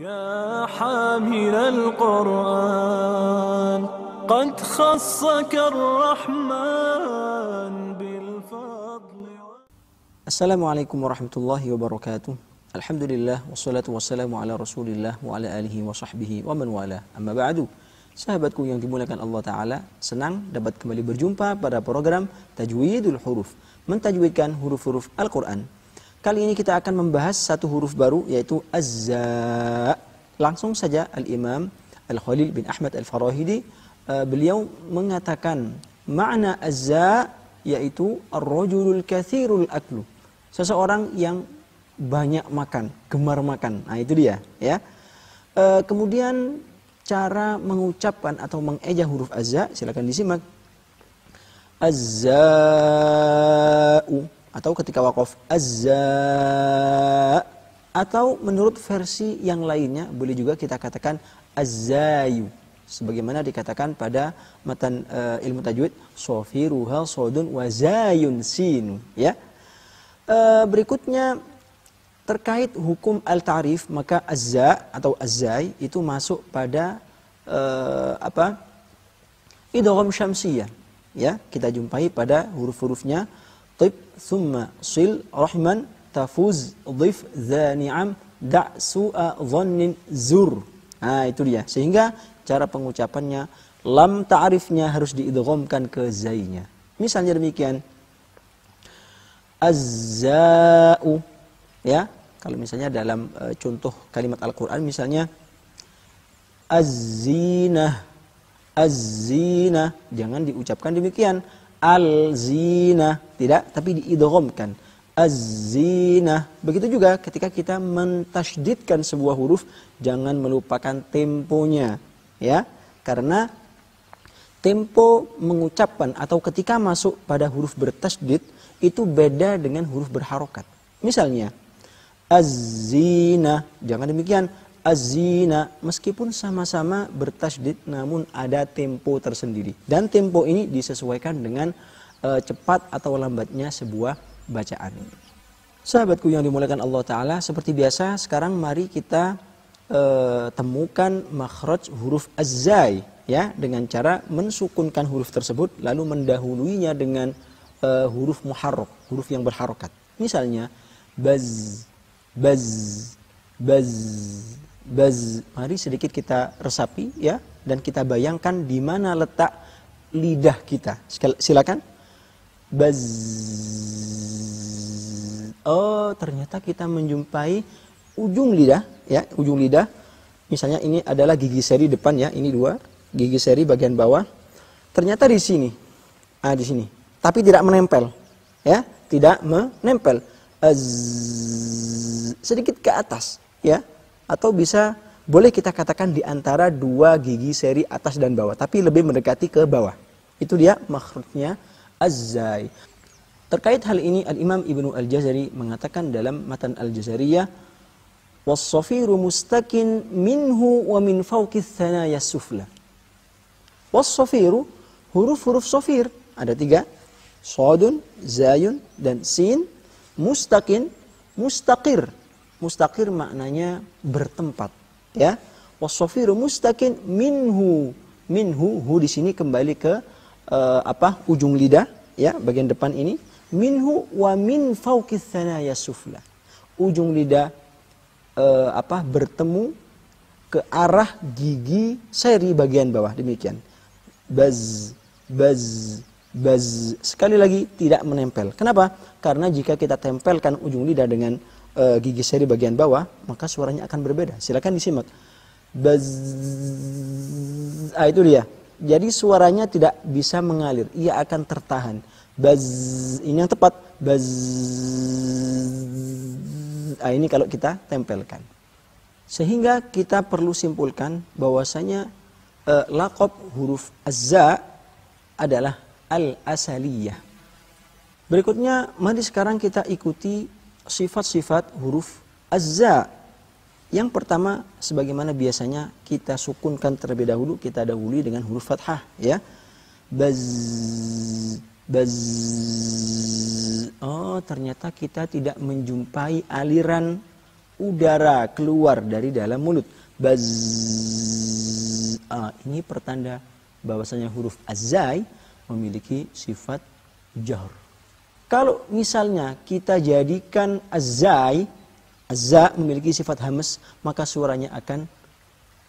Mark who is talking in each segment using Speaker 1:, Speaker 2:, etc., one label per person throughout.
Speaker 1: يا حامل القرآن قد خصك الرحمن بالفضل.
Speaker 2: Assalamualaikum warahmatullahi wabarakatuh. Alhamdulillah wassalatu wassalamu ala Rasulillah wa ala alihi wa sahbihi wa man wala. Amma ba'du. Sahabatku yang dimuliakan Allah Ta'ala, senang dapat kembali berjumpa pada program Tajwidul Huruf, mentajwidkan huruf-huruf Al-Quran. Kali ini kita akan membahas satu huruf baru, yaitu Az-Za. Langsung saja Al-Imam Al-Khalil bin Ahmad Al-Farahidi, beliau mengatakan makna Az-Za yaitu Ar-Rajulul Kathirul Aklu, seseorang yang banyak makan, gemar makan. Nah itu dia ya. Kemudian cara mengucapkan atau mengeja huruf Az-Za, silakan disimak. Az-Za'u, atau ketika waqaf Az-Za', atau menurut versi yang lainnya boleh juga kita katakan Az-Zayu, sebagaimana dikatakan pada matan ilmu tajwid, sofiruha sodun wa zayun sinu ya. Berikutnya terkait hukum al-ta'rif, maka Az-Za' atau Az-Zai itu masuk pada idgham syamsiyah ya. Kita jumpai pada huruf-hurufnya Tib, thumma, sil, rahman, tafuz, dhif, dha, ni'am, da' su'a, dhannin, zur. Nah itu dia. Sehingga cara pengucapannya, lam ta'rifnya harus diidghamkan ke zainya. Misalnya demikian. Az-za'u. Ya, kalau misalnya dalam contoh kalimat Al-Quran misalnya az-zinah. Az-zinah. Jangan diucapkan demikian. Al-zina, tidak, tapi diidghamkan. Az-zina. Begitu juga ketika kita mentasydidkan sebuah huruf, jangan melupakan temponya, ya. Karena tempo mengucapkan atau ketika masuk pada huruf bertasydid itu beda dengan huruf berharokat. Misalnya, az-zina, jangan demikian. Az-zina, meskipun sama-sama bertasydid namun ada tempo tersendiri. Dan tempo ini disesuaikan dengan cepat atau lambatnya sebuah bacaan. Sahabatku yang dimuliakan Allah Ta'ala, seperti biasa sekarang mari kita temukan makhraj huruf Az-Zai ya, dengan cara mensukunkan huruf tersebut lalu mendahuluinya dengan huruf muharrak, huruf yang berharokat. Misalnya baz, baz, baz, baz. Mari sedikit kita resapi ya, dan kita bayangkan di mana letak lidah kita. Silakan. Baz. Oh, ternyata kita menjumpai ujung lidah ya, ujung lidah. Misalnya ini adalah gigi seri depan ya, ini dua gigi seri bagian bawah. Ternyata di sini. Ah, di sini. Tapi tidak menempel ya, tidak menempel. Sedikit ke atas ya. Atau bisa boleh kita katakan di antara dua gigi seri atas dan bawah, tapi lebih mendekati ke bawah. Itu dia makhrajnya Az-Zai. Terkait hal ini Al-Imam Ibnu Al-Jazari mengatakan dalam Matan Al-Jazariyah, was-safiru mustakin minhu wa min fawqi thanaya sufla. Was-safiru, huruf-huruf safir ada tiga, shadun, zayun, dan sin. Mustakin, mustaqir. Mustaqir maknanya bertempat ya. Was-safiru mustakin minhu. Minhu, hu di sini kembali ke ujung lidah ya, bagian depan ini. Minhu wa min fawqi thanaya sufla. Ujung lidah bertemu ke arah gigi seri bagian bawah, demikian. Baz, baz, baz. Sekali lagi tidak menempel. Kenapa? Karena jika kita tempelkan ujung lidah dengan gigi seri bagian bawah, maka suaranya akan berbeda. Silakan disimak. Baz. Itu dia. Jadi suaranya tidak bisa mengalir, ia akan tertahan. Baz. Ini yang tepat. Baz. Ini kalau kita tempelkan. Sehingga kita perlu simpulkan bahwasanya laqab huruf Az-Za adalah al-asaliyah. Berikutnya, mari sekarang kita ikuti sifat-sifat huruf Az-Za. Yang pertama, sebagaimana biasanya kita sukunkan terlebih dahulu, kita dahului dengan huruf fathah ya. Baz, baz. Oh, ternyata kita tidak menjumpai aliran udara keluar dari dalam mulut. Baz. Ini pertanda bahwasanya huruf az-zai memiliki sifat jahr. Kalau misalnya kita jadikan az-zai, az-za memiliki sifat hamas, maka suaranya akan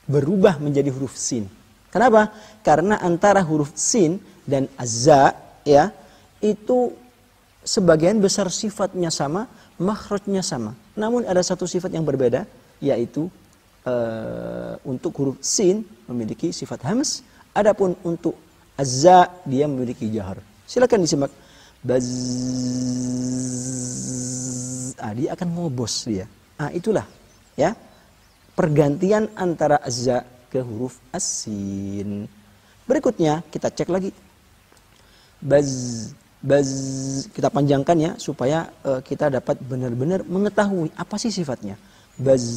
Speaker 2: berubah menjadi huruf sin. Kenapa? Karena antara huruf sin dan az-za ya, itu sebagian besar sifatnya sama, makhrajnya sama. Namun ada satu sifat yang berbeda, yaitu untuk huruf sin memiliki sifat hamas, adapun untuk az-za dia memiliki jahar. Silakan disimak. Baz. Dia akan ngobos dia. Itulah ya. Pergantian antara az-za ke huruf as-sin. Berikutnya kita cek lagi. Baz. Baz. Kita panjangkan ya supaya kita dapat benar-benar mengetahui apa sih sifatnya. Baz.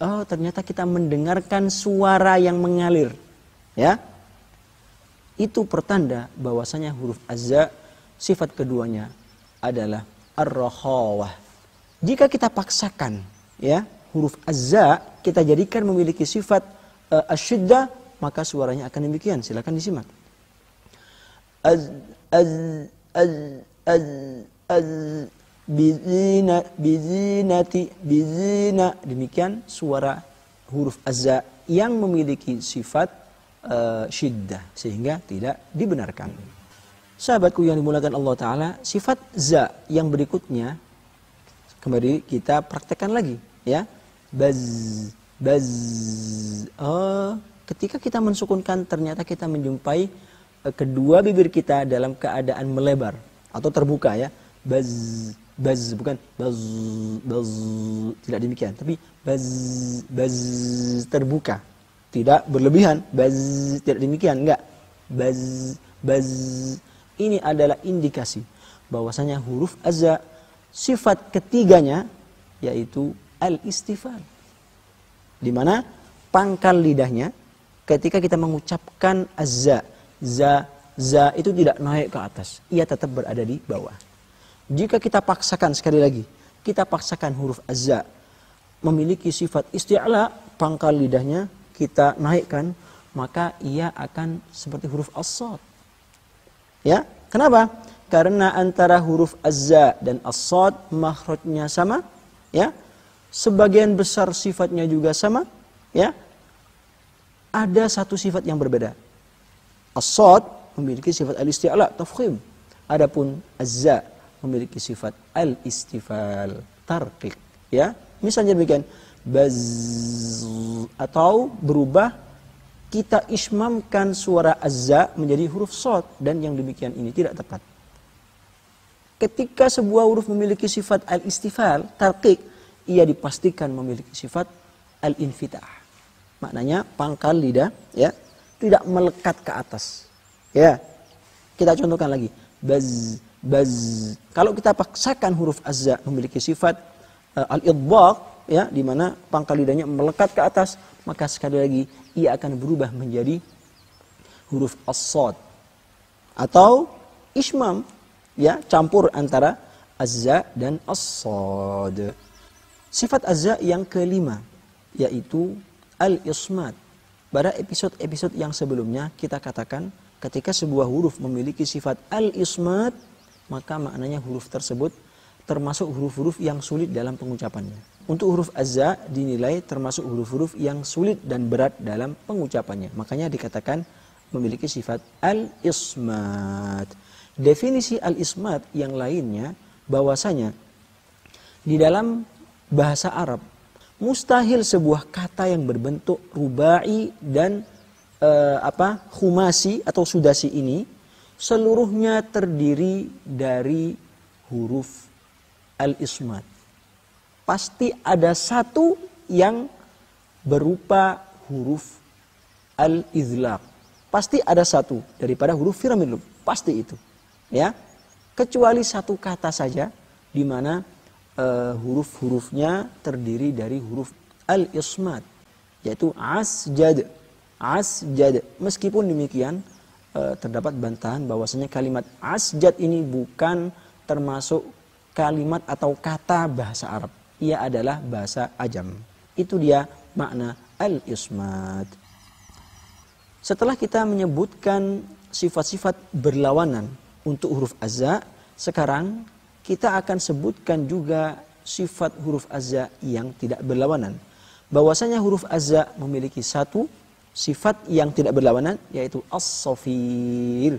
Speaker 2: Ternyata kita mendengarkan suara yang mengalir. Ya. Itu pertanda bahwasanya huruf az-za sifat keduanya adalah ar-rakhawah. Jika kita paksakan ya, huruf az-za kita jadikan memiliki sifat asyiddah, maka suaranya akan demikian. Silakan disimak. Az az az az az bizinati bizina. Demikian suara huruf az-za yang memiliki sifat syiddah, sehingga tidak dibenarkan. Sahabatku yang dimuliakan Allah Ta'ala, sifat za yang berikutnya kembali kita praktekkan lagi ya. Baz, baz. Ketika kita mensukunkan ternyata kita menjumpai kedua bibir kita dalam keadaan melebar atau terbuka ya. Baz, baz, bukan baz, baz, tidak demikian, tapi baz, baz terbuka. Tidak berlebihan, baz, tidak demikian, enggak. Baz, baz. Ini adalah indikasi bahwasanya huruf az-za sifat ketiganya yaitu al-istifal. Di mana pangkal lidahnya ketika kita mengucapkan az-za, za itu tidak naik ke atas, ia tetap berada di bawah. Jika kita paksakan sekali lagi, kita paksakan huruf az-za memiliki sifat isti'la, pangkal lidahnya kita naikkan, maka ia akan seperti huruf as-sad. Ya, kenapa? Karena antara huruf az-za dan as-sad makhrajnya sama, ya. Sebagian besar sifatnya juga sama, ya. Ada satu sifat yang berbeda. As-sad memiliki sifat al-isti'la, tafkhim. Adapun az-za memiliki sifat al-istifal, tarqiq, ya. Misalnya demikian, baz, atau berubah kita ismamkan suara az-za menjadi huruf shad, dan yang demikian ini tidak tepat. Ketika sebuah huruf memiliki sifat al-istifal, tarqiq, ia dipastikan memiliki sifat al-infitah. Maknanya pangkal lidah ya tidak melekat ke atas. Ya. Kita contohkan lagi. Baz, baz. Kalau kita paksakan huruf az-za memiliki sifat al-idbaq, ya, di mana pangkal lidahnya melekat ke atas, maka sekali lagi ia akan berubah menjadi huruf as-sad atau ismam, ya, campur antara az-za dan as-sad. Sifat az-za yang kelima yaitu al-ismat. Pada episode-episode yang sebelumnya kita katakan ketika sebuah huruf memiliki sifat al-ismat, maka maknanya huruf tersebut termasuk huruf-huruf yang sulit dalam pengucapannya. Untuk huruf az-za dinilai termasuk huruf-huruf yang sulit dan berat dalam pengucapannya. Makanya dikatakan memiliki sifat al-ismat. Definisi al-ismat yang lainnya bahwasanya di dalam bahasa Arab mustahil sebuah kata yang berbentuk rubai dan khumasi atau sudasi ini seluruhnya terdiri dari huruf al-ismat. Pasti ada satu yang berupa huruf al-izlaq. Pasti ada satu daripada huruf firamil. Pasti itu. Ya. Kecuali satu kata saja di mana huruf-hurufnya terdiri dari huruf al-ismat, yaitu asjad. Asjad. Meskipun demikian terdapat bantahan bahwasanya kalimat asjad ini bukan termasuk kalimat atau kata bahasa Arab. Ia adalah bahasa ajam. Itu dia makna al-ismat. Setelah kita menyebutkan sifat-sifat berlawanan untuk huruf azza, sekarang kita akan sebutkan juga sifat huruf azza yang tidak berlawanan. Bahwasanya huruf azza memiliki satu sifat yang tidak berlawanan, yaitu as-safir.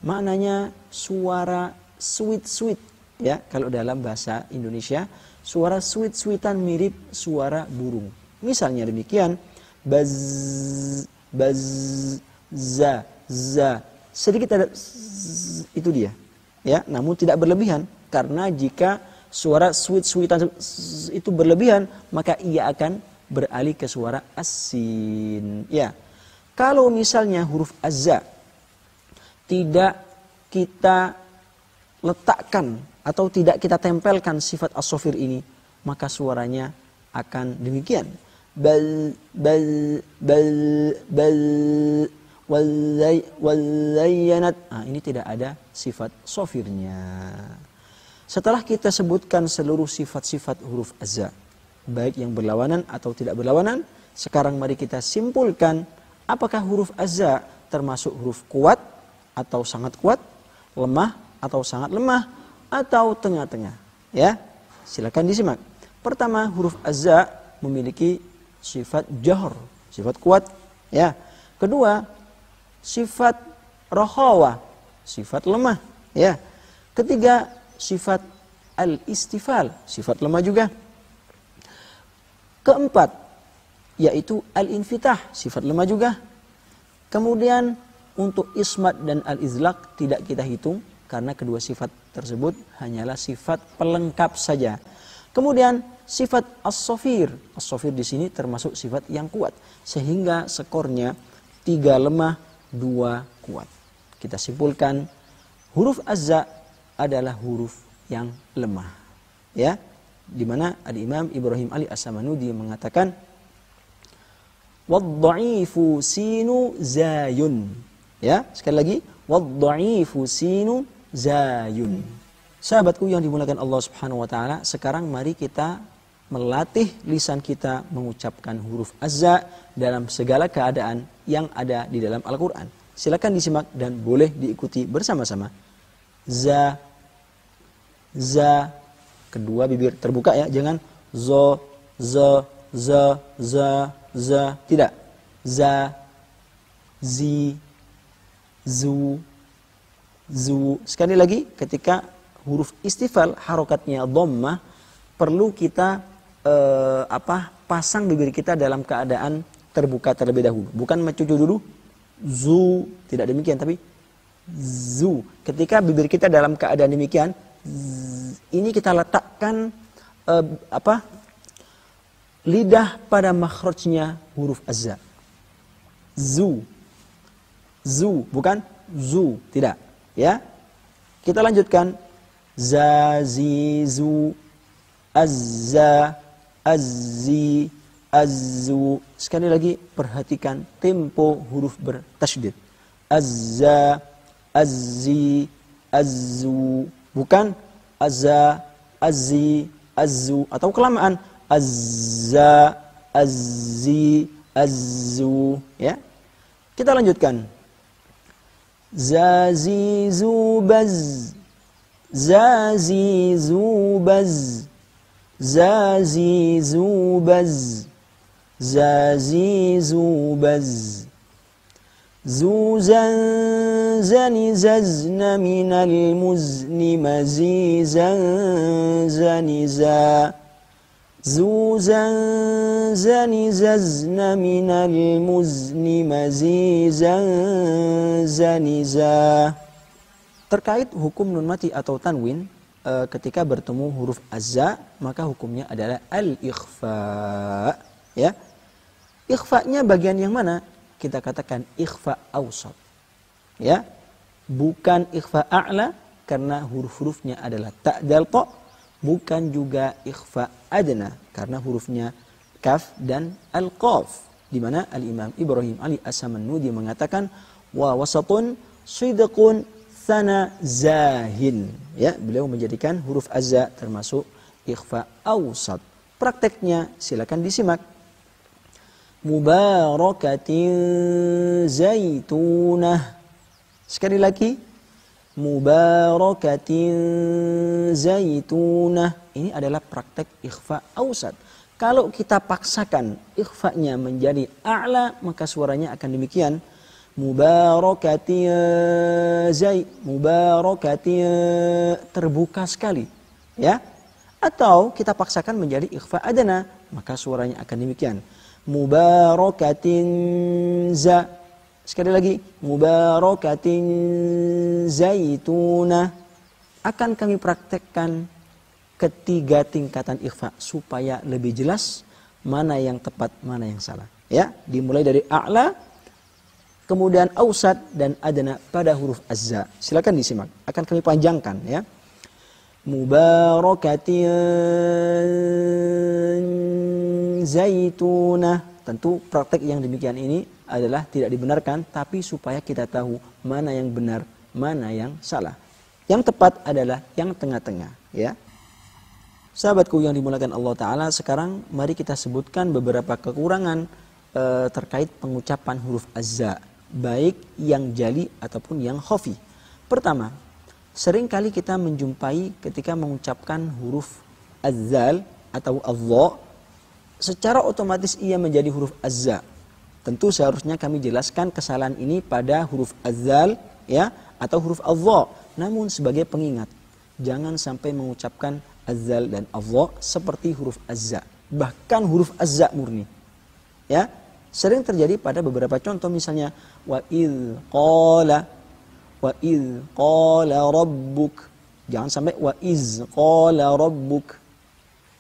Speaker 2: Maknanya suara sweet-sweet, ya, kalau dalam bahasa Indonesia, suara sweet-sweetan mirip suara burung. Misalnya demikian, baz, baz, za, za. Sedikit ada itu dia, ya, namun tidak berlebihan, karena jika suara sweet-sweetan itu berlebihan, maka ia akan beralih ke suara asin. Ya, kalau misalnya huruf azza tidak kita letakkan atau tidak kita tempelkan sifat as-safir ini, maka suaranya akan demikian. Bal bal bal bal wallayyanat. Ini tidak ada sifat safirnya. Setelah kita sebutkan seluruh sifat-sifat huruf azza, baik yang berlawanan atau tidak berlawanan, sekarang mari kita simpulkan apakah huruf azza termasuk huruf kuat atau sangat kuat, lemah atau sangat lemah, atau tengah-tengah. Ya, silakan disimak. Pertama, huruf azza memiliki sifat jahr, sifat kuat. Ya. Kedua, sifat rohawa, sifat lemah. Ya. Ketiga, sifat al-istifal, sifat lemah juga. Keempat, yaitu al-infitah, sifat lemah juga. Kemudian untuk ismat dan al-izlaq tidak kita hitung, karena kedua sifat tersebut hanyalah sifat pelengkap saja. Kemudian sifat as-safir. As-safir di sini termasuk sifat yang kuat, sehingga skornya 3 lemah, 2 kuat. Kita simpulkan huruf azza adalah huruf yang lemah. Ya, di mana Al-Imam Ibrahim Ali As-Samanudi mengatakan wad-dha'ifu sinu zayun. Ya, sekali lagi, wad-dha'ifu sinu zayun. Sahabatku yang dimuliakan Allah Subhanahu wa taala, sekarang mari kita melatih lisan kita mengucapkan huruf azza dalam segala keadaan yang ada di dalam Al-Qur'an. Silakan disimak dan boleh diikuti bersama-sama. Za, za, kedua bibir terbuka ya, jangan zo, za, za, za, za, tidak. Za, zi, zu, zu. Sekali lagi, ketika huruf istifal harokatnya dhammah, perlu kita pasang bibir kita dalam keadaan terbuka terlebih dahulu, bukan mencucu dulu zu, tidak demikian, tapi zu. Ketika bibir kita dalam keadaan demikian, ini kita letakkan lidah pada makhrajnya huruf azza. Zu, zu, bukan zu, tidak. Ya, kita lanjutkan. Za, zi, zu, azza, azzi, azzu. Sekali lagi perhatikan tempo huruf bertasydid. Azza, azzi, azzu, bukan azza, azzi, azzu, atau kelamaan azza, azzi, azzu. Ya, kita lanjutkan. Zazi, zubaz, zazi, zubaz, zazi, zubaz, zazi, zubaz, zuzan, zani, zazna, minal muzni, mazizan, zani, za, zuzan, zani, zazna, minal muzni, mazizan, zani, za. Terkait hukum nun mati atau tanwin, ketika bertemu huruf azza, maka hukumnya adalah al-ikhfa. Ya, ikhfa-nya bagian yang mana? Kita katakan ikhfa awsat. Ya, bukan ikhfa a'la karena huruf-hurufnya adalah ta dal ta, bukan juga ikhfa adna karena hurufnya kaf dan al-qaf. Di mana Al-Imam Ibrahim Ali As-Samanudi mengatakan wa wasatun sidqun ahsana zahin. Ya, beliau menjadikan huruf azza termasuk ikhfa awsat. Prakteknya silakan disimak. Mubarakatin zaitunah. Sekali lagi. Mubarakatin zaitunah. Ini adalah praktek ikhfa awsat. Kalau kita paksakan ikhfa'nya menjadi a'la, maka suaranya akan demikian. Mubarakatin mubarakatin, terbuka sekali. Ya. Atau kita paksakan menjadi ikhfa adna, maka suaranya akan demikian. Mubarakatin za. Sekali lagi, mubarakatin zaituna. Akan kami praktekkan ketiga tingkatan ikhfa supaya lebih jelas mana yang tepat, mana yang salah. Ya, dimulai dari a'la, kemudian ausat dan adna pada huruf azza. Silakan disimak. Akan kami panjangkan ya. Mubarakatin zaituna. Tentu praktek yang demikian ini adalah tidak dibenarkan, tapi supaya kita tahu mana yang benar, mana yang salah. Yang tepat adalah yang tengah-tengah, ya. Sahabatku yang dimuliakan Allah Ta'ala, sekarang mari kita sebutkan beberapa kekurangan terkait pengucapan huruf azza, baik yang jali ataupun yang khafi. Pertama, seringkali kita menjumpai ketika mengucapkan huruf azzal atau adza, secara otomatis ia menjadi huruf azza. Tentu seharusnya kami jelaskan kesalahan ini pada huruf azzal ya, atau huruf adza. Namun sebagai pengingat, jangan sampai mengucapkan azzal dan adza seperti huruf azza, bahkan huruf azza murni. Ya, sering terjadi pada beberapa contoh, misalnya wa idz qala rabbuk. Jangan sampai wa iz qala rabbuk.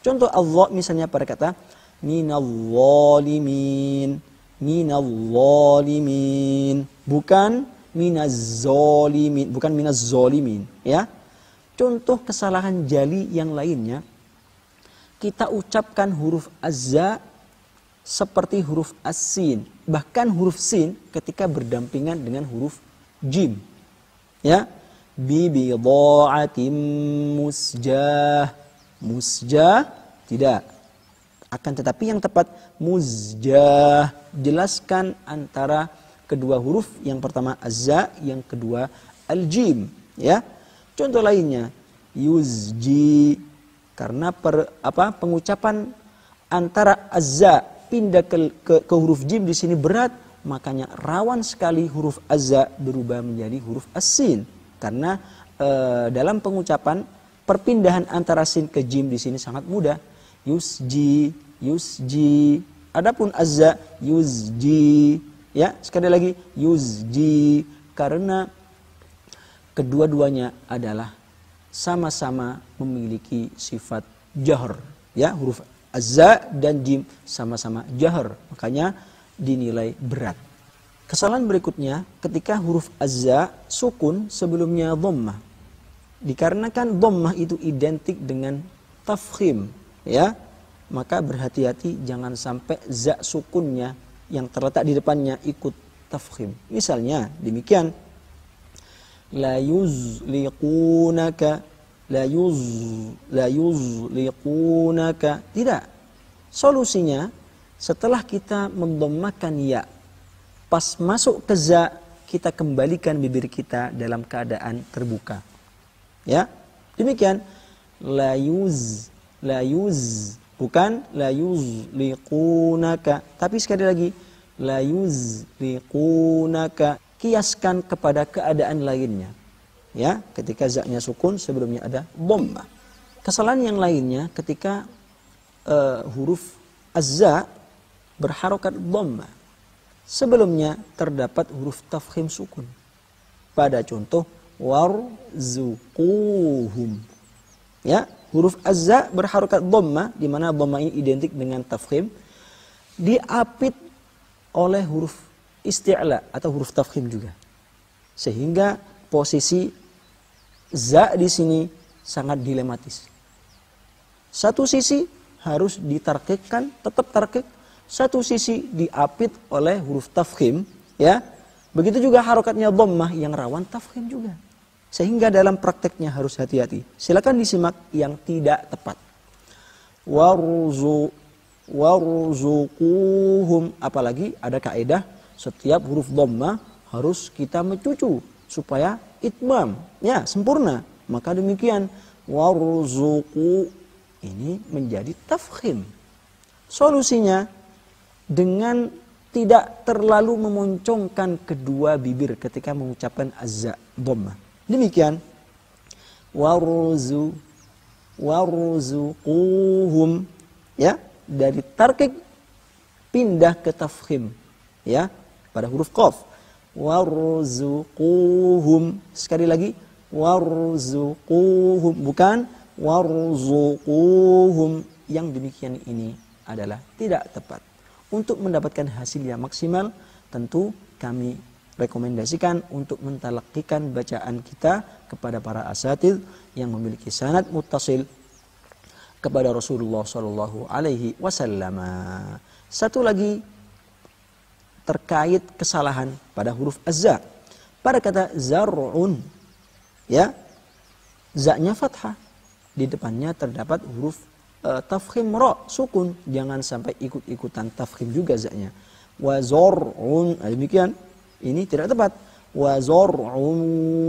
Speaker 2: Contoh adza misalnya pada kata minadh-dhalimin. Minadh-dhalimin. Bukan minaz-zalimin, bukan minaz-zalimin, ya. Contoh kesalahan jali yang lainnya, kita ucapkan huruf azza seperti huruf as-sin, bahkan huruf sin ketika berdampingan dengan huruf jim. Ya, bibidha'atin musjah. Musjah tidak. Akan tetapi yang tepat muzjah. Jelaskan antara kedua huruf, yang pertama azza, yang kedua al-jim, ya. Contoh lainnya yuzji, karena pengucapan antara azza pindah ke huruf jim di sini berat, makanya rawan sekali huruf azza berubah menjadi huruf as-sin, karena dalam pengucapan perpindahan antara sin ke jim di sini sangat mudah. Yusji, yusji. Adapun azza yuzji, ya, sekali lagi yuzji, karena kedua-duanya adalah sama-sama memiliki sifat jahr, ya, huruf azza dan jim sama-sama jahr, makanya dinilai berat. Kesalahan berikutnya ketika huruf azza sukun sebelumnya dhammah. Dikarenakan dhammah itu identik dengan tafkhim, ya, maka berhati-hati jangan sampai za sukunnya yang terletak di depannya ikut tafkhim. Misalnya demikian, la yuzliqunaka, la yuzliqunaka. Tidak. Solusinya, setelah kita mendhammakan ya, pas masuk ke za, kita kembalikan bibir kita dalam keadaan terbuka. Ya, demikian. La yuz, bukan la yuzliqunaka, tapi sekali lagi la yuzliqunaka. Kiaskan kepada keadaan lainnya, ya, ketika za-nya sukun sebelumnya ada dhammah. Kesalahan yang lainnya ketika huruf azza berharokat dhammah, sebelumnya terdapat huruf tafkhim sukun. Pada contoh warzuquhum, ya, huruf azza berharokat dhammah, di mana dhammah ini identik dengan tafkhim, diapit oleh huruf isti'la atau huruf tafkhim juga, sehingga posisi za di sini sangat dilematis. Satu sisi harus ditarkikkan, tetap tarkik, satu sisi diapit oleh huruf tafkhim, ya. Begitu juga harokatnya dhammah yang rawan tafkhim juga. Sehingga dalam prakteknya harus hati-hati. Silakan disimak yang tidak tepat. Warzuquhum, apalagi ada kaidah setiap huruf dhamma harus kita mencucu supaya itmam, ya, sempurna. Maka demikian warzuqu ini menjadi tafkhim. Solusinya dengan tidak terlalu memoncongkan kedua bibir ketika mengucapkan azza dhamma. Demikian warzuquhum, ya, dari tarkik pindah ke tafkhim, ya, pada huruf qaf. Warzuquhum, sekali lagi warzuquhum, bukan warzuquhum. Yang demikian ini adalah tidak tepat. Untuk mendapatkan hasil yang maksimal, tentu kami rekomendasikan untuk mentalaqikan bacaan kita kepada para asatidz yang memiliki sanad muttasil kepada Rasulullah sallallahu alaihi wasallam. Satu lagi terkait kesalahan pada huruf azza. Pada kata zar'un, ya, za-nya fathah. Di depannya terdapat huruf tafkhim ra, sukun. Jangan sampai ikut-ikutan tafkhim juga za-nya. Wa zar'un, demikian. Ini tidak tepat. Wa zar'un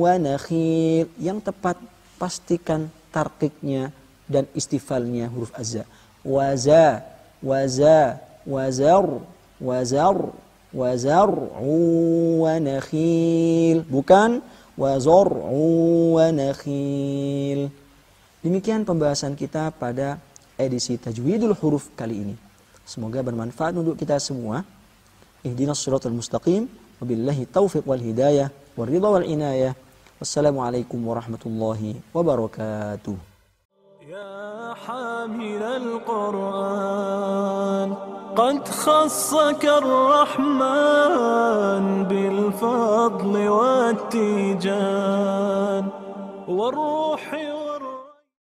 Speaker 2: wa nakhil. Yang tepat pastikan tarqiqnya dan istifalnya huruf azza. Wa za, wa za, wa zar, wa zar, wa zar'un wa nakhil. Bukan wa zar'un wa nakhil. Demikian pembahasan kita pada edisi Tajwidul Huruf kali ini. Semoga bermanfaat untuk kita semua. Ihdinas siratal mustaqim. Wabillahi taufiq wal hidayah. Waridha wal inayah. Wassalamualaikum warahmatullahi wabarakatuh.
Speaker 1: يا حامل القرآن قد خصك الرحمن بالفضل والتيجان والروح